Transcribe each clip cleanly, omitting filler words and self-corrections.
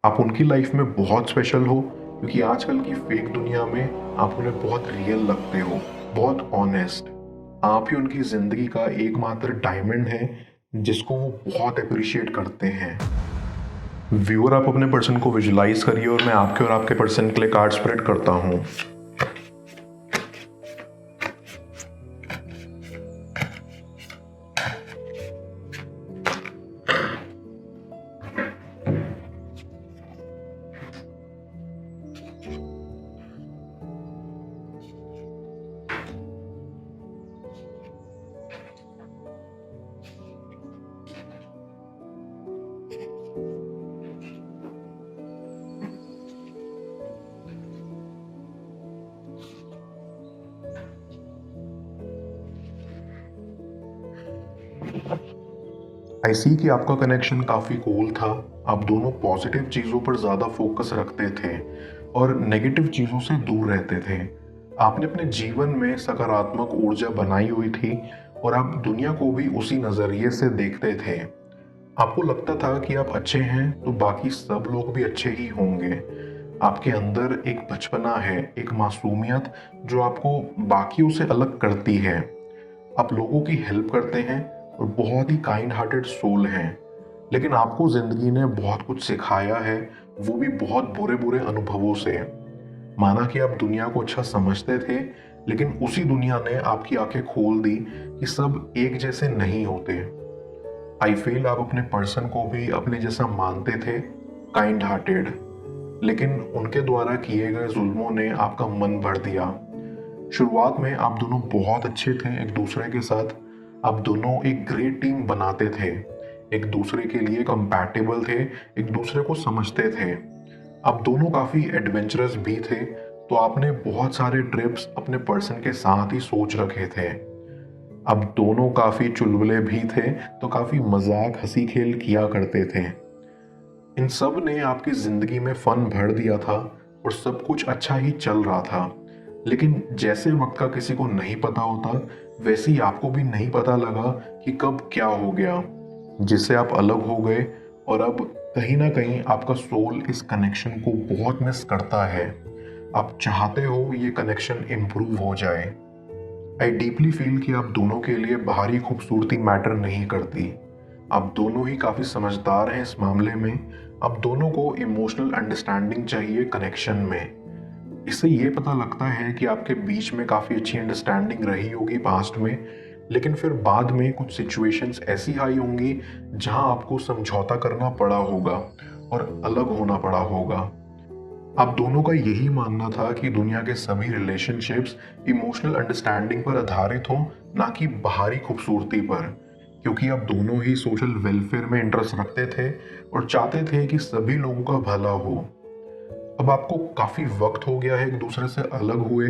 आप उनकी लाइफ में बहुत स्पेशल हो क्योंकि आजकल की फेक दुनिया में आप उन्हें बहुत रियल लगते हो, बहुत ऑनेस्ट। आप ही उनकी जिंदगी का एकमात्र डायमंड है जिसको वो बहुत अप्रिशिएट करते हैं। व्यूअर, आप अपने पर्सन को विजुलाइज करिए और मैं आपके और आपके पर्सन के लिए कार्ड स्प्रेड करता हूँ। आई सी कि आपका कनेक्शन काफ़ी कूल था। आप दोनों पॉजिटिव चीज़ों पर ज़्यादा फोकस रखते थे और नेगेटिव चीज़ों से दूर रहते थे। आपने अपने जीवन में सकारात्मक ऊर्जा बनाई हुई थी और आप दुनिया को भी उसी नज़रिए से देखते थे। आपको लगता था कि आप अच्छे हैं तो बाकी सब लोग भी अच्छे ही होंगे। आपके अंदर एक बचपना है, एक मासूमियत जो आपको बाकियों से अलग करती है। आप लोगों की हेल्प करते हैं और बहुत ही काइंड हार्टेड सोल हैं। लेकिन आपको जिंदगी ने बहुत कुछ सिखाया है, वो भी बहुत बुरे बुरे अनुभवों से। माना कि आप दुनिया को अच्छा समझते थे, लेकिन उसी दुनिया ने आपकी आंखें खोल दी कि सब एक जैसे नहीं होते। आई फील आप अपने पर्सन को भी अपने जैसा मानते थे, काइंड हार्टेड। लेकिन उनके द्वारा किए गए जुल्मों ने आपका मन भर दिया। शुरुआत में आप दोनों बहुत अच्छे थे एक दूसरे के साथ। आप दोनों एक ग्रेट टीम बनाते थे, एक दूसरे के लिए कंपैटिबल थे, एक दूसरे को समझते थे। आप दोनों काफ़ी एडवेंचरस भी थे, तो आपने बहुत सारे ट्रिप्स अपने पर्सन के साथ ही सोच रखे थे। अब दोनों काफ़ी चुलबुले भी थे, तो काफ़ी मजाक हंसी खेल किया करते थे। इन सब ने आपकी ज़िंदगी में फ़न भर दिया था और सब कुछ अच्छा ही चल रहा था। लेकिन जैसे वक्त का किसी को नहीं पता होता, वैसे ही आपको भी नहीं पता लगा कि कब क्या हो गया, जिससे आप अलग हो गए। और अब कहीं ना कहीं आपका सोल इस कनेक्शन को बहुत मिस करता है। आप चाहते हो ये कनेक्शन इम्प्रूव हो जाए। आई डीपली फील कि आप दोनों के लिए बाहरी खूबसूरती मैटर नहीं करती। आप दोनों ही काफ़ी समझदार हैं इस मामले में। आप दोनों को इमोशनल अंडरस्टैंडिंग चाहिए कनेक्शन में। इससे ये पता लगता है कि आपके बीच में काफ़ी अच्छी अंडरस्टैंडिंग रही होगी पास्ट में, लेकिन फिर बाद में कुछ सिचुएशंस ऐसी आई होंगी जहां आपको समझौता करना पड़ा होगा और अलग होना पड़ा होगा। आप दोनों का यही मानना था कि दुनिया के सभी रिलेशनशिप्स इमोशनल अंडरस्टैंडिंग पर आधारित हों, ना कि बाहरी खूबसूरती पर, क्योंकि आप दोनों ही सोशल वेलफेयर में इंटरेस्ट रखते थे और चाहते थे कि सभी लोगों का भला हो। अब आपको काफी वक्त हो गया है एक दूसरे से अलग हुए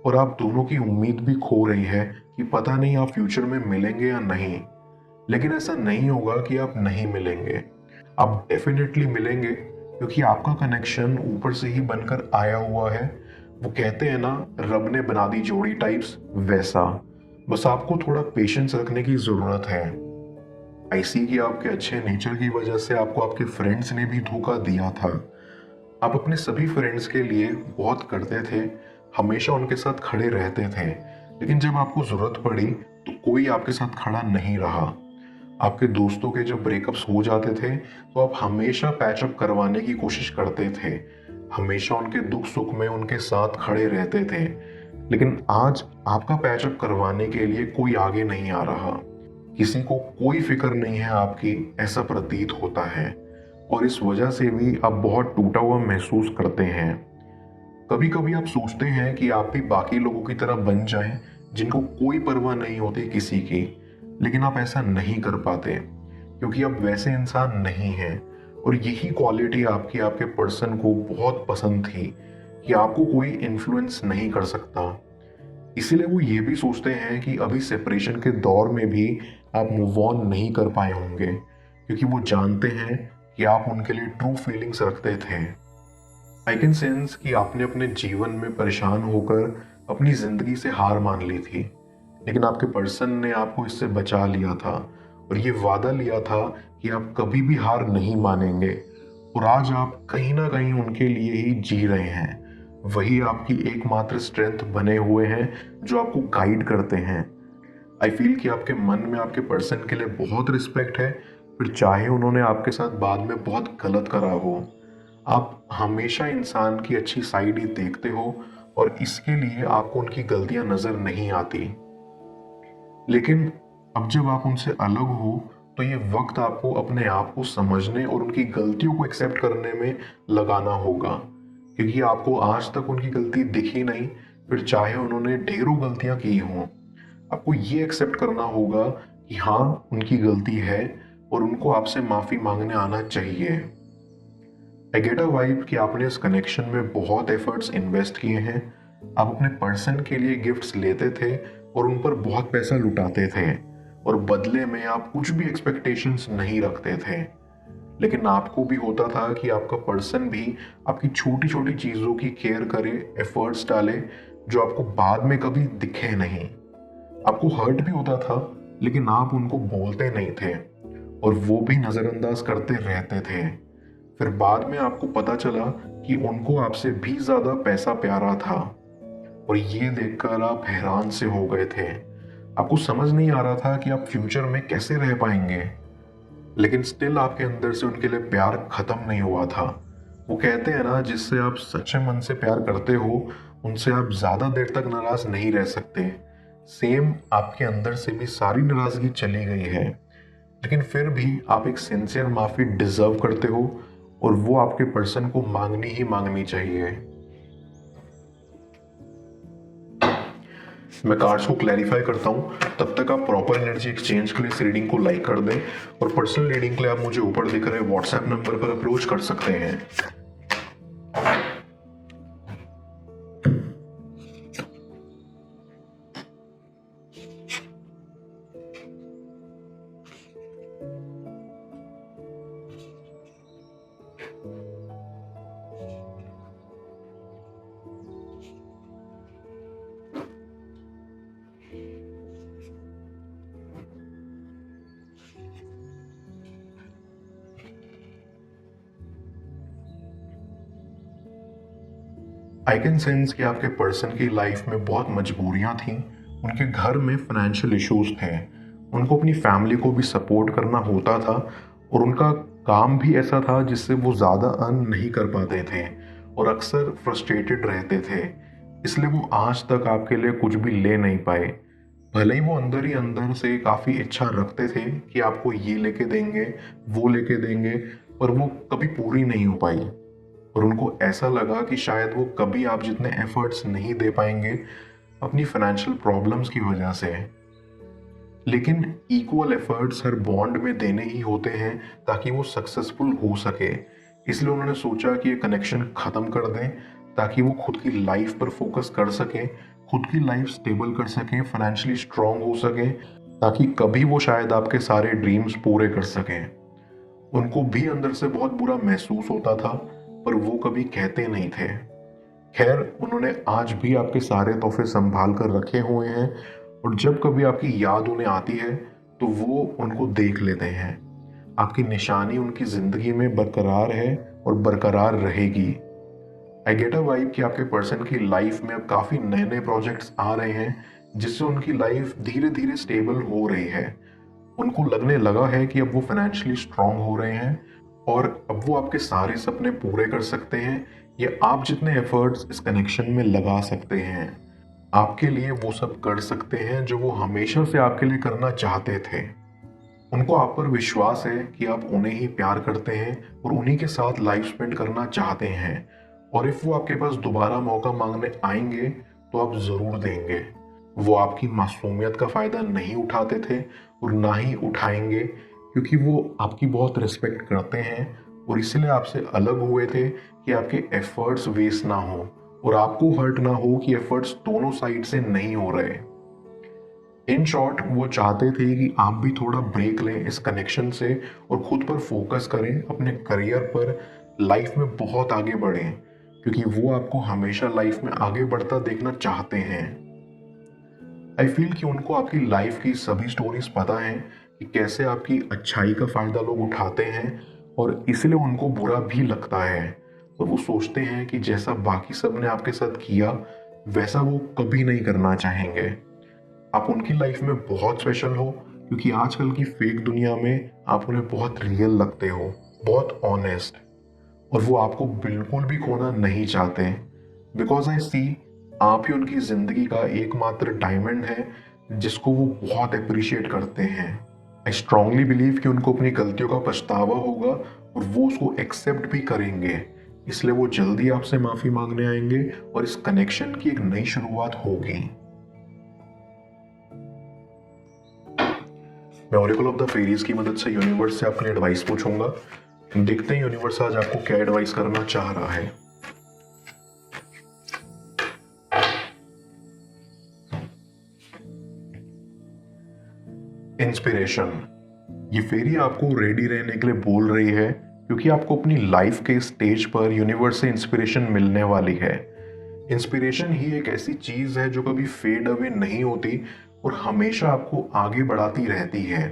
और आप दोनों की उम्मीद भी खो रही है कि पता नहीं आप फ्यूचर में मिलेंगे या नहीं। लेकिन ऐसा नहीं होगा कि आप नहीं मिलेंगे, आप डेफिनेटली मिलेंगे, क्योंकि आपका कनेक्शन ऊपर से ही बनकर आया हुआ है। वो कहते हैं ना, रब ने बना दी जोड़ी टाइप्स, वैसा। बस आपको थोड़ा पेशेंस रखने की जरूरत है। आई सी कि आपके अच्छे नेचर की वजह से आपको आपके फ्रेंड्स ने भी धोखा दिया था। आप अपने सभी फ्रेंड्स के लिए बहुत करते थे, हमेशा उनके साथ खड़े रहते थे, लेकिन जब आपको जरूरत पड़ी तो कोई आपके साथ खड़ा नहीं रहा। आपके दोस्तों के जब ब्रेकअप्स हो जाते थे तो आप हमेशा पैचअप करवाने की कोशिश करते थे, हमेशा उनके दुख सुख में उनके साथ खड़े रहते थे। लेकिन आज आपका पैचअप करवाने के लिए कोई आगे नहीं आ रहा। किसी को कोई फिक्र नहीं है आपकी, ऐसा प्रतीत होता है। और इस वजह से भी आप बहुत टूटा हुआ महसूस करते हैं। कभी कभी आप सोचते हैं कि आप भी बाकी लोगों की तरह बन जाएं, जिनको कोई परवाह नहीं होती किसी की। लेकिन आप ऐसा नहीं कर पाते क्योंकि आप वैसे इंसान नहीं हैं। और यही क्वालिटी आपकी आपके पर्सन को बहुत पसंद थी कि आपको कोई इन्फ्लुएंस नहीं कर सकता। इसीलिए वो ये भी सोचते हैं कि अभी सेपरेशन के दौर में भी आप मूव ऑन नहीं कर पाए होंगे, क्योंकि वो जानते हैं कि आप उनके लिए ट्रू फीलिंग्स रखते थे। आई कैन सेंस कि आपने अपने जीवन में परेशान होकर अपनी जिंदगी से हार मान ली थी, लेकिन आपके पर्सन ने आपको इससे बचा लिया था और ये वादा लिया था कि आप कभी भी हार नहीं मानेंगे। और आज आप कहीं ना कहीं उनके लिए ही जी रहे हैं। वही आपकी एकमात्र स्ट्रेंथ बने हुए हैं जो आपको गाइड करते हैं। आई फील कि आपके मन में आपके पर्सन के लिए बहुत रिस्पेक्ट है, फिर चाहे उन्होंने आपके साथ बाद में बहुत गलत करा हो। आप हमेशा इंसान की अच्छी साइड ही देखते हो और इसके लिए आपको उनकी गलतियां नजर नहीं आती। लेकिन अब जब आप उनसे अलग हो तो ये वक्त आपको अपने आप को समझने और उनकी गलतियों को एक्सेप्ट करने में लगाना होगा, क्योंकि आपको आज तक उनकी गलती दिखी नहीं। फिर चाहे उन्होंने ढेरों गलतियां की हों, आपको ये एक्सेप्ट करना होगा कि हाँ, उनकी गलती है और उनको आपसे माफी मांगने आना चाहिए। आई गेट अ वाइब कि आपने इस कनेक्शन में बहुत एफर्ट्स इन्वेस्ट किए हैं। आप अपने पर्सन के लिए गिफ्ट्स लेते थे और उन पर बहुत पैसा लुटाते थे, और बदले में आप कुछ भी एक्सपेक्टेशंस नहीं रखते थे। लेकिन आपको भी होता था कि आपका पर्सन भी आपकी छोटी छोटी चीज़ों की केयर करे, एफर्ट्स डाले, जो आपको बाद में कभी दिखे नहीं। आपको हर्ट भी होता था, लेकिन आप उनको बोलते नहीं थे और वो भी नज़रअंदाज करते रहते थे। फिर बाद में आपको पता चला कि उनको आपसे भी ज़्यादा पैसा प्यारा था, और ये देखकर आप हैरान से हो गए थे। आपको समझ नहीं आ रहा था कि आप फ्यूचर में कैसे रह पाएंगे, लेकिन स्टिल आपके अंदर से उनके लिए प्यार खत्म नहीं हुआ था। वो कहते हैं ना, जिससे आप सच्चे मन से प्यार करते हो उनसे आप ज्यादा देर तक नाराज नहीं रह सकते। सेम आपके अंदर से भी सारी नाराजगी चली गई है, लेकिन फिर भी आप एक सिंसियर माफी डिजर्व करते हो, और वो आपके पर्सन को मांगनी ही मांगनी चाहिए। मैं कार्ड्स को क्लैरिफाई करता हूँ, तब तक आप प्रॉपर एनर्जी एक्सचेंज के लिए इस रीडिंग को लाइक कर दें, और पर्सनल रीडिंग के लिए आप मुझे ऊपर दिख रहे व्हाट्सएप नंबर पर अप्रोच कर सकते हैं। आई कैन सेंस कि आपके पर्सन की लाइफ में बहुत मजबूरियां थीं। उनके घर में फाइनेंशियल इश्यूज थे, उनको अपनी फैमिली को भी सपोर्ट करना होता था, और उनका काम भी ऐसा था जिससे वो ज़्यादा अर्न नहीं कर पाते थे और अक्सर फ्रस्ट्रेटेड रहते थे। इसलिए वो आज तक आपके लिए कुछ भी ले नहीं पाए। भले ही वो अंदर ही अंदर से काफ़ी इच्छा रखते थे कि आपको ये लेके देंगे, वो लेके देंगे, पर वो कभी पूरी नहीं हो पाई। और उनको ऐसा लगा कि शायद वो कभी आप जितने एफर्ट्स नहीं दे पाएंगे अपनी फाइनेंशियल प्रॉब्लम्स की वजह से। लेकिन इक्वल एफर्ट्स हर बॉन्ड में देने ही होते हैं ताकि वो सक्सेसफुल हो सके। इसलिए उन्होंने सोचा कि ये कनेक्शन ख़त्म कर दें ताकि वो खुद की लाइफ पर फोकस कर सकें, खुद की लाइफ स्टेबल कर सकें, फाइनेंशियली स्ट्रांग हो सकें, ताकि कभी वो शायद आपके सारे ड्रीम्स पूरे कर सकें। उनको भी अंदर से बहुत बुरा महसूस होता था, पर वो कभी कहते नहीं थे। खैर, उन्होंने आज भी आपके सारे तोहफे संभाल कर रखे हुए हैं, और जब कभी आपकी याद उन्हें आती है तो वो उनको देख लेते हैं। आपकी निशानी उनकी जिंदगी में बरकरार है और बरकरार रहेगी। आई गेट अ वाइब कि आपके पर्सन की लाइफ में अब काफ़ी नए नए प्रोजेक्ट्स आ रहे हैं, जिससे उनकी लाइफ धीरे धीरे स्टेबल हो रही है। उनको लगने लगा है कि अब वो फाइनेंशियली स्ट्रांग हो रहे हैं, और अब वो आपके सारे सपने पूरे कर सकते हैं, या आप जितने एफर्ट्स इस कनेक्शन में लगा सकते हैं आपके लिए वो सब कर सकते हैं जो वो हमेशा से आपके लिए करना चाहते थे। उनको आप पर विश्वास है कि आप उन्हें ही प्यार करते हैं और उन्हीं के साथ लाइफ स्पेंड करना चाहते हैं, और इफ वो आपके पास दोबारा मौका मांगने आएंगे तो आप जरूर देंगे। वो आपकी मासूमियत का फायदा नहीं उठाते थे और ना ही उठाएंगे, क्योंकि वो आपकी बहुत रिस्पेक्ट करते हैं, और इसलिए आपसे अलग हुए थे कि आपके एफर्ट्स वेस्ट ना हो और आपको हर्ट ना हो कि एफर्ट्स दोनों साइड से नहीं हो रहे। इन शॉर्ट, वो चाहते थे कि आप भी थोड़ा ब्रेक लें इस कनेक्शन से और खुद पर फोकस करें, अपने करियर पर, लाइफ में बहुत आगे बढ़ें, क्योंकि वो आपको हमेशा लाइफ में आगे बढ़ता देखना चाहते हैं। आई फील कि उनको आपकी लाइफ की सभी स्टोरीज पता हैं कि कैसे आपकी अच्छाई का फायदा लोग उठाते हैं और इसलिए उनको बुरा भी लगता है और वो सोचते हैं कि जैसा बाकी सब ने आपके साथ किया वैसा वो कभी नहीं करना चाहेंगे। आप उनकी लाइफ में बहुत स्पेशल हो क्योंकि आजकल की फेक दुनिया में आप उन्हें बहुत रियल लगते हो, बहुत ऑनेस्ट, और वो आपको बिल्कुल भी खोना नहीं चाहते। बिकॉज आई सी आप ही उनकी जिंदगी का एकमात्र डायमंड है जिसको वो बहुत अप्रिशिएट करते हैं। आई स्ट्रांगली बिलीव कि उनको अपनी गलतियों का पछतावा होगा और वो उसको एक्सेप्ट भी करेंगे, इसलिए वो जल्दी आपसे माफी मांगने आएंगे और इस कनेक्शन की एक नई शुरुआत होगी। मैं ओरेकल ऑफ द फेरीज की मदद से यूनिवर्स से अपनी एडवाइस पूछूंगा। देखते हैं यूनिवर्स आज आपको क्या एडवाइस करना चाह रहा है। इंस्पिरेशन। ये फेरी आपको रेडी रहने के लिए बोल रही है क्योंकि आपको अपनी लाइफ के स्टेज पर यूनिवर्स से इंस्पिरेशन मिलने वाली है। इंस्पिरेशन ही एक ऐसी चीज है जो कभी फेड अवे नहीं होती और हमेशा आपको आगे बढ़ाती रहती है।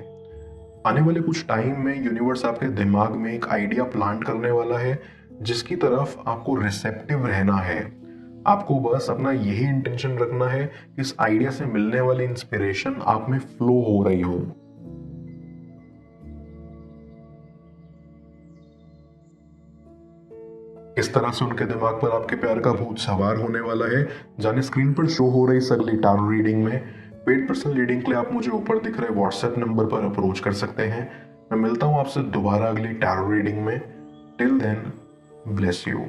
आने वाले कुछ टाइम में यूनिवर्स आपके दिमाग में एक आइडिया प्लांट करने वाला है जिसकी तरफ आपको रिसेप्टिव रहना है। आपको बस अपना यही इंटेंशन रखना है कि इस आइडिया से मिलने वाली इंस्पिरेशन आप में फ्लो हो रही हो। इस तरह से उनके दिमाग पर आपके प्यार का भूत सवार होने वाला है। जाने स्क्रीन पर शो हो रही इस अगली टैरो रीडिंग में। पेड पर्सनल रीडिंग के लिए आप मुझे ऊपर दिख रहे व्हाट्सएप नंबर पर अप्रोच कर सकते हैं। मैं मिलता हूं आपसे दोबारा अगली टैरो रीडिंग में। Till then, bless you.